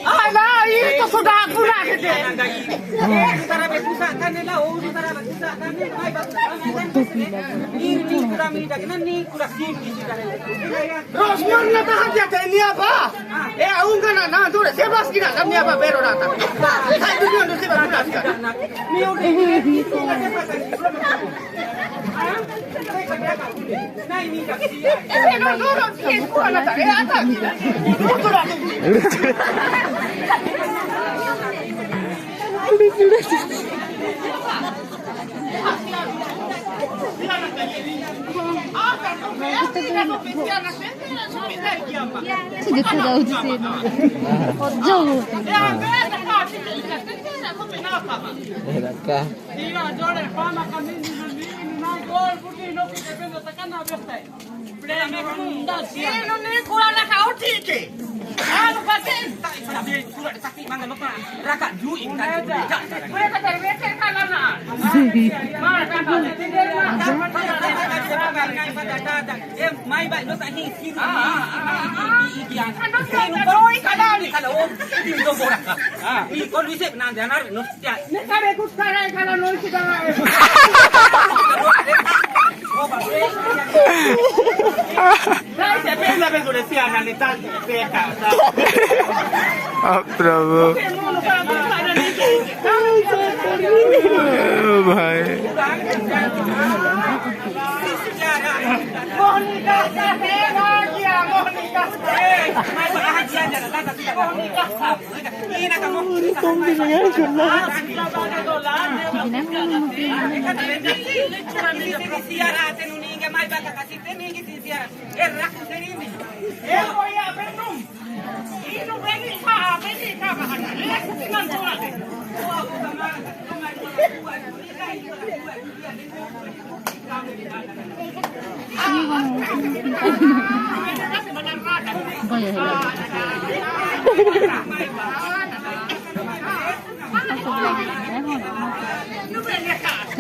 Alah, itu sudah aku nak kerja. Rosmornya tahan dia ini apa? Ungkan nah tu sebab kita kami apa baru datang. Saya tu dia tu sebab kita. Sudah tahu di sini. Jauh. Prabhu भाई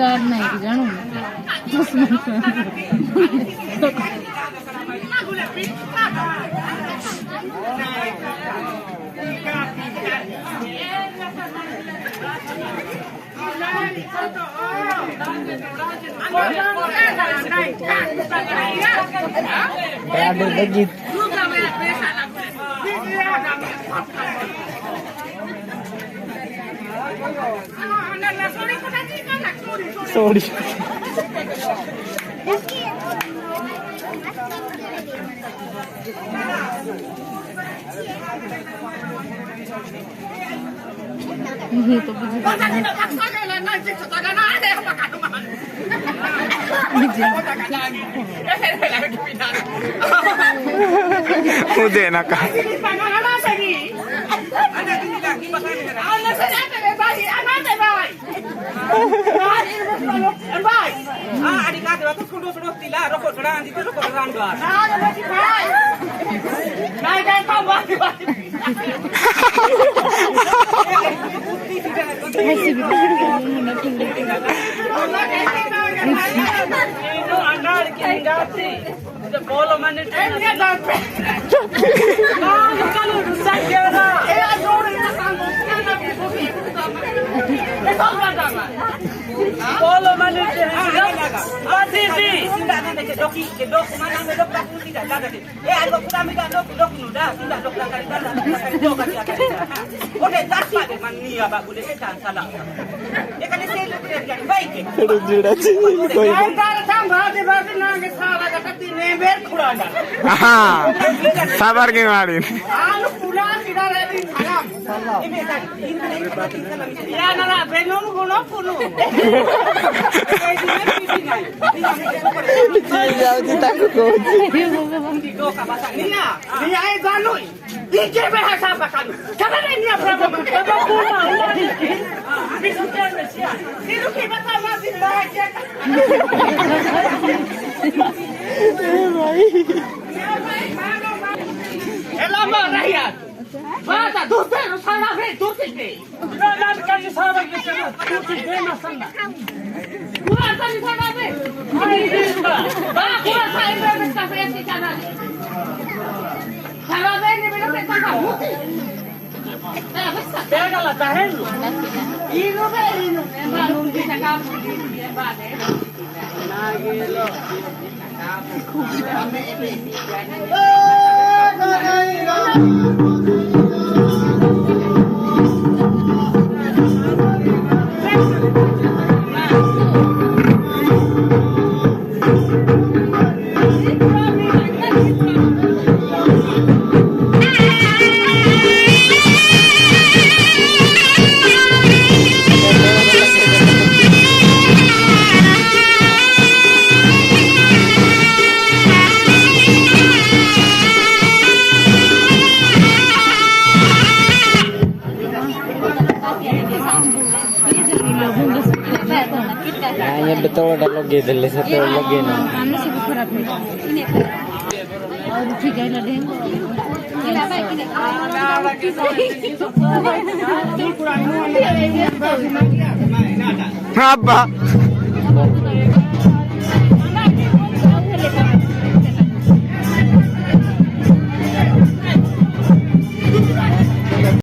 karena itu jangan ada begitu. Sorry. Ini tuh udah enak kan? Sabar kemarin. Bata, dortero, salave, dortete. Não, kan je salave kesana. Dortete masana. Kurang kan salave. Hai, ba, kurang salave kesana. Salave Pegala tahan lu. Ino ba ino? Embalum di sakapo di embale. Lagi lo. Hanya betul ada logi dari satu logi na. Ano sih kurang nih? Ini. Oh, tiga na din. Kila ba kini? Apa?